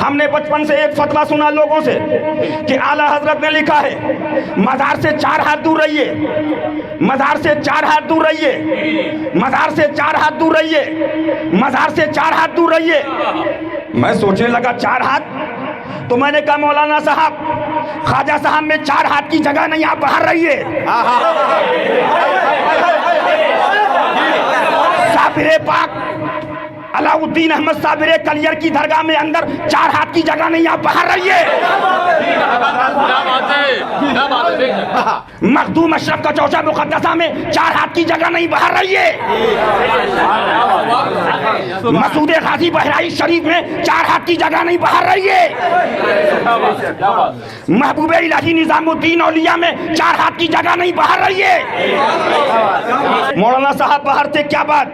ہم نے بچپن سے ایک فتویٰ سنا لوگوں سے کہ اعلیٰ حضرت نے لکھا ہے مزار سے 4 ہاتھ دور رہیے، مزار سے 4 ہاتھ دور رہیے، مزار سے 4 ہاتھ دور رہیے، مزار سے 4 ہاتھ دور رہیے۔ میں سوچنے لگا 4 ہاتھ، تو میں نے کہا مولانا صاحب خواجہ صاحب میں 4 ہاتھ کی جگہ نہیں، آپ باہر رہیے۔ صابر پاک علاء الدین احمد صابر کلیر کی درگاہ میں اندر 4 ہاتھ کی جگہ نہیں، آپ باہر رہیے۔ مخدوم اشرف کا چوچا مقدسہ میں 4 ہاتھ کی جگہ نہیں، باہر رہیے۔ مسعود غازی بہرائچ شریف میں 4 ہاتھ کی جگہ نہیں، باہر رہیے۔ محبوب الہی نظام الدین اولیاء میں 4 ہاتھ کی جگہ نہیں، باہر رہیے۔ مولانا صاحب باہر تھے، کیا بات؟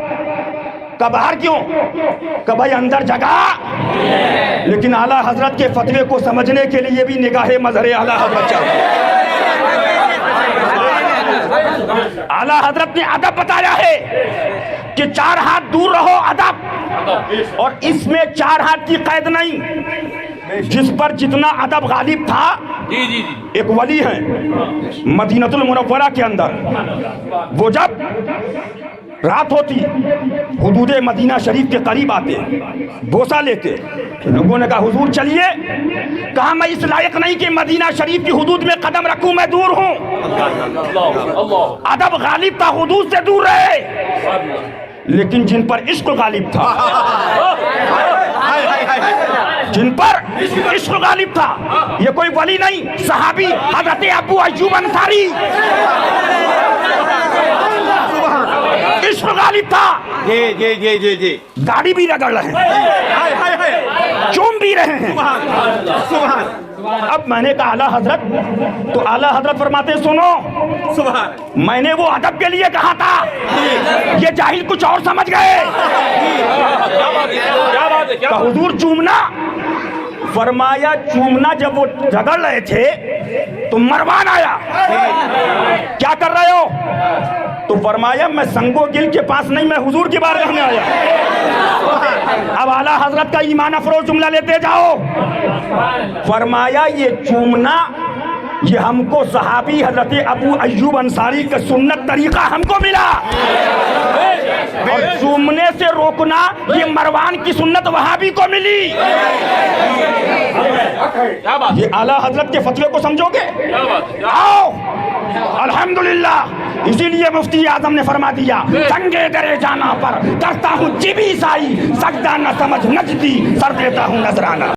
کہ باہر کیوں؟ کہ بھائی اندر جگہ، لیکن اعلیٰ حضرت کے فتوے کو سمجھنے کے لیے بھی نگاہ مظہر اعلیٰ حضرت چاہیے۔ اعلیٰ حضرت نے ادب بتایا ہے کہ 4 ہاتھ دور رہو، ادب، اور اس میں 4 ہاتھ کی قید نہیں، جس پر جتنا ادب غالب تھا۔ ایک ولی ہیں مدینہ المنورہ کے اندر، وہ جب رات ہوتی حدود مدینہ شریف کے قریب آتے، بوسہ لیتے، لوگوں نے کہا حضور چلیے، کہا میں اس لائق نہیں کہ مدینہ شریف کی حدود میں قدم رکھوں، میں دور ہوں۔ ادب غالب تھا، حدود سے دور رہے، لیکن جن پر عشق غالب تھا، جن پر عشق غالب تھا، یہ کوئی ولی نہیں، صحابی حضرت ابو ایوب انصاری، عشق غالب تھا۔ جی گاڑی بھی رگڑ رہے ہیں، چوم بھی رہے ہیں۔ اب میں نے کہا اعلیٰ حضرت، تو اعلیٰ حضرت فرماتے سنو، میں نے وہ ادب کے لیے کہا تھا، یہ جاہل کچھ اور سمجھ گئے۔ کہ حضور چومنا، فرمایا چومنا جب وہ جھگڑ رہے تھے تو مروان آیا، کیا کر رہے ہو؟ تو فرمایا میں سنگو گل کے پاس نہیں، میں حضور کی بارگاہ میں آیا۔ اب اعلیٰ حضرت کا ایمان افروز جملہ لیتے جاؤ، فرمایا یہ چومنا یہ ہم کو صحابی حضرت ابو ایوب انصاری کا سنت طریقہ ہم کو ملا، اور چومنے سے روکنا یہ مروان کی سنت وہابی کو ملی۔ یہ اعلیٰ حضرت کے فتوے کو سمجھو گے؟ آؤ الحمدللہ، اسی لیے مفتی اعظم نے فرما دیا سنگے درے جانا پر کرتا ہوں جبی سائی، سجدہ نہ سمجھ نجدی، سر دیتا ہوں نذرانہ۔